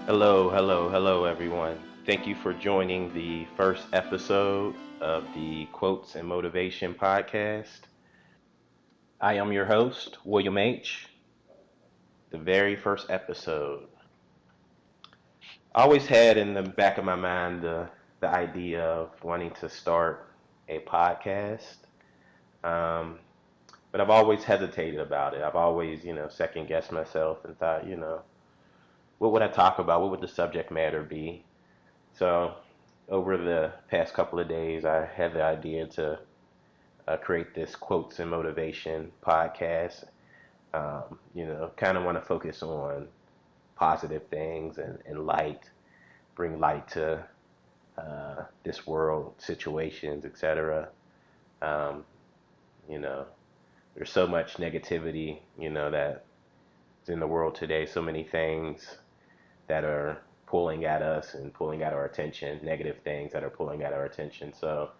Hello, hello, hello, everyone. Thank you for joining the first episode of the Quotes and Motivation podcast. I am your host, William H. The very first episode. I always had in the back of my mind the idea of wanting to start a podcast, um, but I've always hesitated about it. I've always, second guessed myself and thought, what would I talk about? What would the subject matter be? So over the past couple of days, I had the idea to create this quotes and motivation podcast. Kind of want to focus on positive things and light, bring light to this world, situations, etc. Um, you know, there's so much negativity, that's in the world today. So many things that are pulling at us and pulling at our attention, negative things that are pulling at our attention. So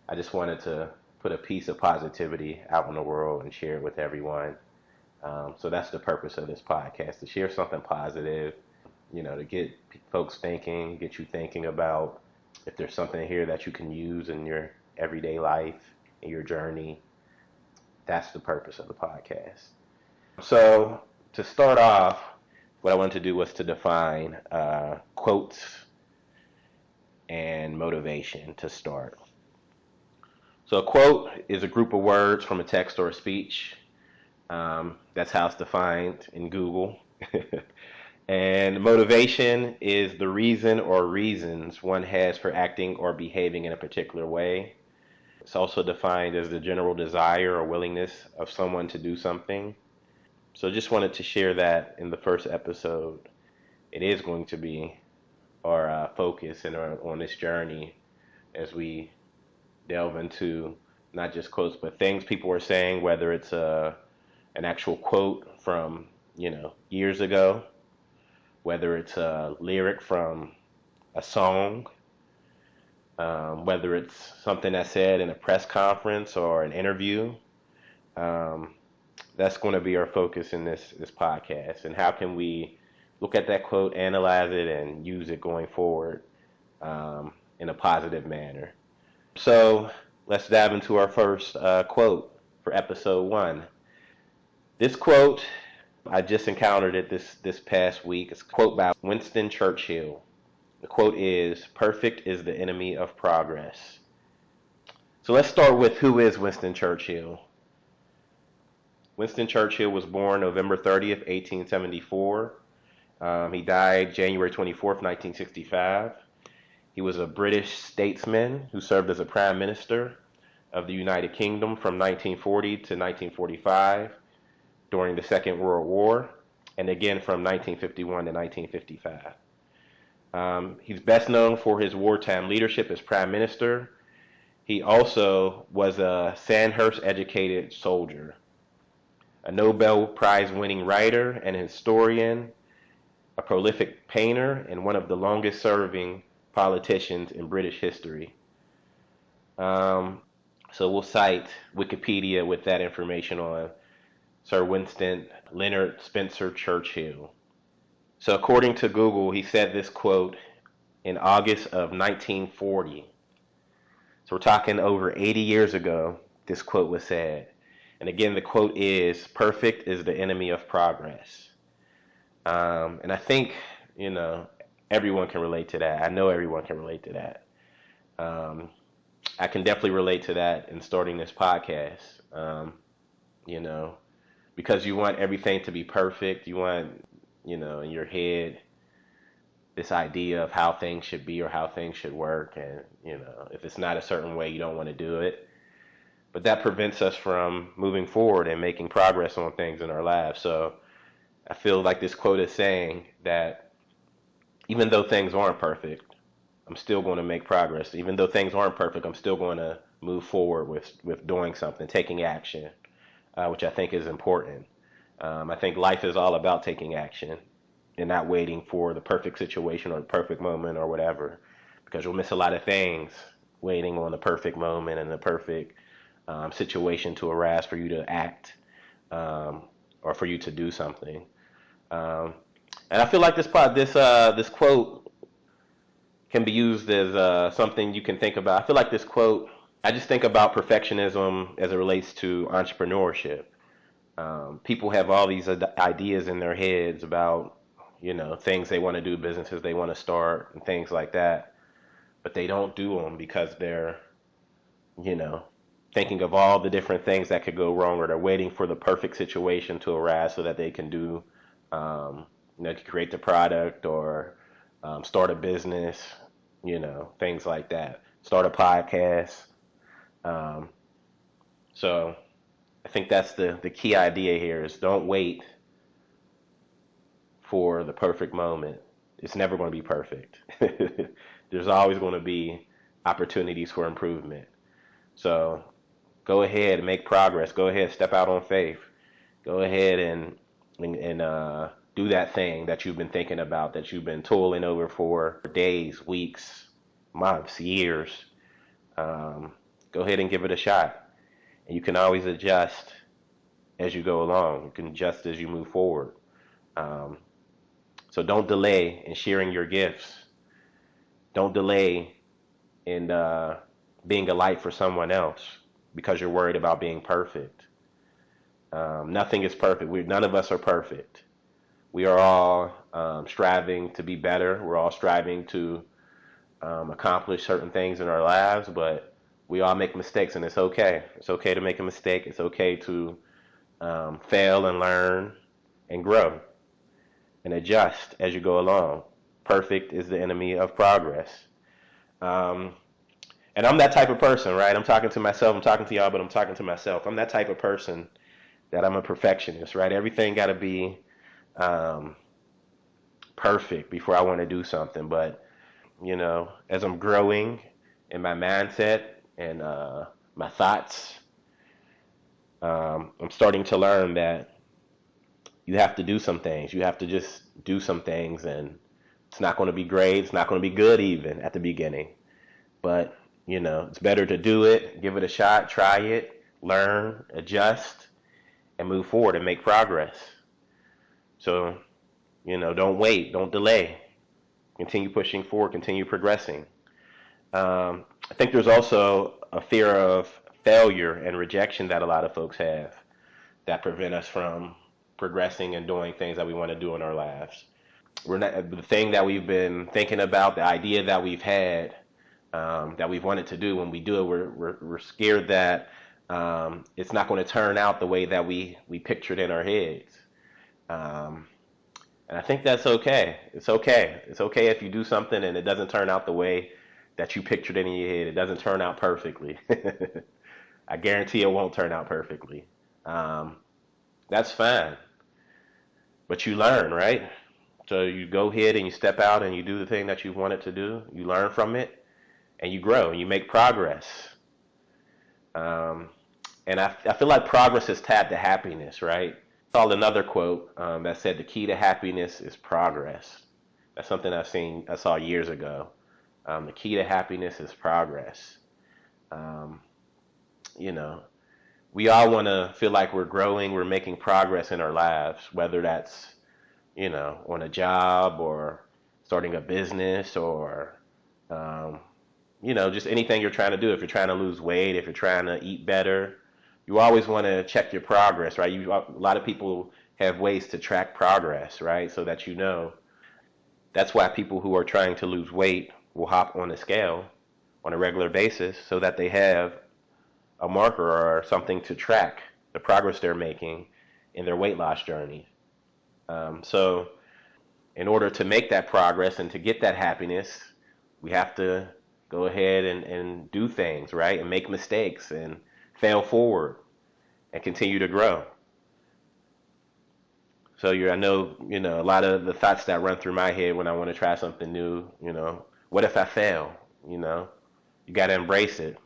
I just wanted to put a piece of positivity out in the world and share it with everyone. So that's the purpose of this podcast, to share something positive, to get folks thinking, get you thinking about if there's something here that you can use in your everyday life, in your journey. That's the purpose of the podcast. So to start off, what I wanted to do was to define quotes and motivation to start. So a quote is a group of words from a text or a speech. That's how it's defined in Google. And motivation is the reason or reasons one has for acting or behaving in a particular way. It's also defined as the general desire or willingness of someone to do something. So just wanted to share that in the first episode. It is going to be our focus on this journey as we delve into not just quotes, but things people are saying, whether it's an actual quote from, years ago, whether it's a lyric from a song, whether it's something that's said in a press conference or an interview. That's going to be our focus in this podcast. And how can we look at that quote, analyze it, and use it going forward in a positive manner? So let's dive into our first quote for episode 1. This quote, I just encountered it this past week. It's a quote by Winston Churchill. The quote is, "Perfect is the enemy of progress." So let's start with, who is Winston Churchill? Winston Churchill was born November 30th, 1874. He died January 24th, 1965. He was a British statesman who served as a prime minister of the United Kingdom from 1940 to 1945 during the Second World War, and again from 1951 to 1955. He's best known for his wartime leadership as prime minister. He also was a Sandhurst-educated soldier, a Nobel Prize-winning writer and historian, a prolific painter, and one of the longest-serving politicians in British history. So we'll cite Wikipedia with that information on Sir Winston Leonard Spencer Churchill. So according to Google, he said this quote in August of 1940. So we're talking over 80 years ago, this quote was said. And again, the quote is, "Perfect is the enemy of progress." And I think, everyone can relate to that. I know everyone can relate to that. I can definitely relate to that in starting this podcast. You know, because you want everything to be perfect. You want, in your head, this idea of how things should be or how things should work. And, if it's not a certain way, you don't want to do it. But that prevents us from moving forward and making progress on things in our lives. So I feel like this quote is saying that even though things aren't perfect, I'm still going to make progress. Even though things aren't perfect, I'm still going to move forward with doing something, taking action, which I think is important. I think life is all about taking action and not waiting for the perfect situation or the perfect moment or whatever, because you'll miss a lot of things waiting on the perfect moment and the perfect situation to arise for you to act or for you to do something. And I feel like this quote can be used as something you can think about. I feel like this quote, I just think about perfectionism as it relates to entrepreneurship. People have all these ideas in their heads about, things they want to do, businesses they want to start, and things like that, but they don't do them because they're, you know, thinking of all the different things that could go wrong, or they're waiting for the perfect situation to arise so that they can do, create the product or start a business, things like that, start a podcast. Um, so I think that's the key idea here is don't wait for the perfect moment. It's never going to be perfect. There's always going to be opportunities for improvement. So go ahead and make progress. Go ahead, step out on faith. Go ahead and do that thing that you've been thinking about, that you've been toiling over for days, weeks, months, years. Um, Go ahead and give it a shot. And you can always adjust as you go along. You can adjust as you move forward. Um, so don't delay in sharing your gifts. Don't delay in being a light for someone else because you're worried about being perfect. Nothing is perfect. None of us are perfect. We are all striving to be better. We're all striving to accomplish certain things in our lives, but we all make mistakes, and it's okay. It's okay to make a mistake. It's okay to fail and learn and grow and adjust as you go along. Perfect is the enemy of progress. Um, and I'm that type of person, right? I'm talking to myself. I'm talking to y'all, but I'm talking to myself. I'm that type of person that I'm a perfectionist, right? Everything got to be um, perfect before I want to do something. But, as I'm growing in my mindset and my thoughts, I'm starting to learn that you have to do some things. You have to just do some things, and it's not going to be great. It's not going to be good even at the beginning. But, it's better to do it, give it a shot, try it, learn, adjust, and move forward and make progress. So, don't wait, don't delay. Continue pushing forward, continue progressing. I think there's also a fear of failure and rejection that a lot of folks have that prevent us from progressing and doing things that we want to do in our lives. We're not the thing that we've been thinking about, the idea that we've had, that we've wanted to do. When we do it, we're scared that it's not going to turn out the way that we pictured in our heads. Um, and I think that's okay. It's okay. It's okay if you do something and it doesn't turn out the way that you pictured it in your head. It doesn't turn out perfectly. I guarantee it won't turn out perfectly. Um, that's fine. But you learn, right? So you go ahead and you step out and you do the thing that you wanted to do. You learn from it and you grow and you make progress. Um, and I feel like progress is tied to happiness, right? I saw another quote that said the key to happiness is progress. That's something I saw years ago. The key to happiness is progress. Um, you know, we all want to feel like we're growing, we're making progress in our lives, whether that's, on a job or starting a business or, um, just anything you're trying to do. If you're trying to lose weight, if you're trying to eat better, you always want to check your progress, right? A lot of people have ways to track progress, right? So that that's why people who are trying to lose weight will hop on a scale on a regular basis so that they have a marker or something to track the progress they're making in their weight loss journey. So in order to make that progress and to get that happiness, we have to go ahead and do things, right? And make mistakes and fail forward and continue to grow. So I know, a lot of the thoughts that run through my head when I want to try something new, what if I fail? You got to embrace it.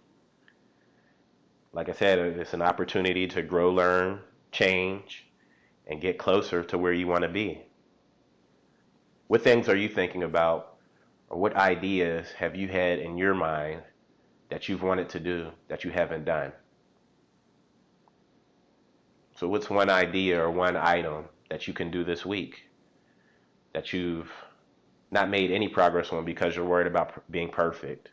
Like I said, it's an opportunity to grow, learn, change, and get closer to where you want to be. What things are you thinking about, or what ideas have you had in your mind that you've wanted to do that you haven't done? So what's one idea or one item that you can do this week? that you've not made any progress on because you're worried about being perfect.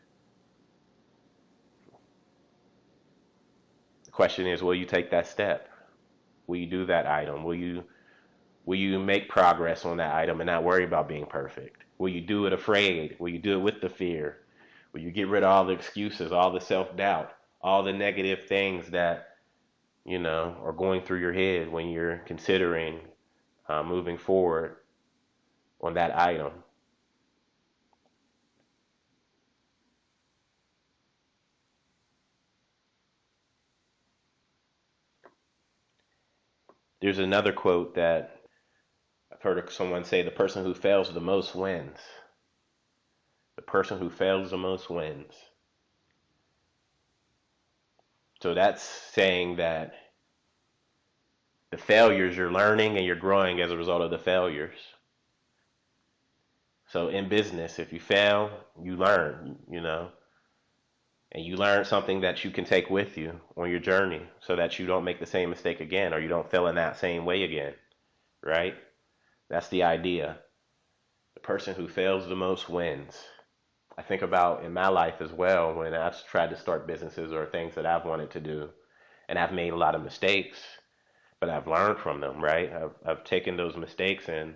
The question is, will you take that step? Will you do that item? Will you make progress on that item and not worry about being perfect? Will you do it afraid? Will you do it with the fear? Will you get rid of all the excuses, all the self-doubt, all the negative things that, are going through your head when you're considering moving forward on that item? There's another quote that I've heard someone say: the person who fails the most wins. The person who fails the most wins. So that's saying that the failures, you're learning and you're growing as a result of the failures. So in business, if you fail, you learn, and you learn something that you can take with you on your journey so that you don't make the same mistake again, or you don't fail in that same way again, right? That's the idea. The person who fails the most wins. I think about in my life as well when I've tried to start businesses or things that I've wanted to do, and I've made a lot of mistakes, but I've learned from them, right? I've taken those mistakes and,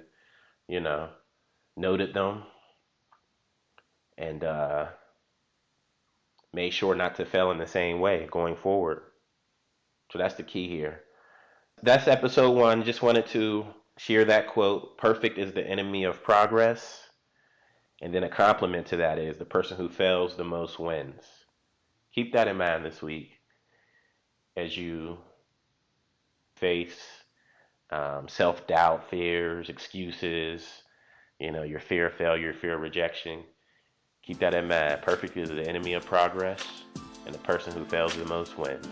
you know, noted them and made sure not to fail in the same way going forward. So that's the key here. That's episode 1. Just wanted to share that quote: perfect is the enemy of progress. And then a compliment to that is: the person who fails the most wins. Keep that in mind this week as you face self-doubt, fears, excuses, your fear of failure, fear of rejection. Keep that in mind. Perfect is the enemy of progress, and the person who fails the most wins.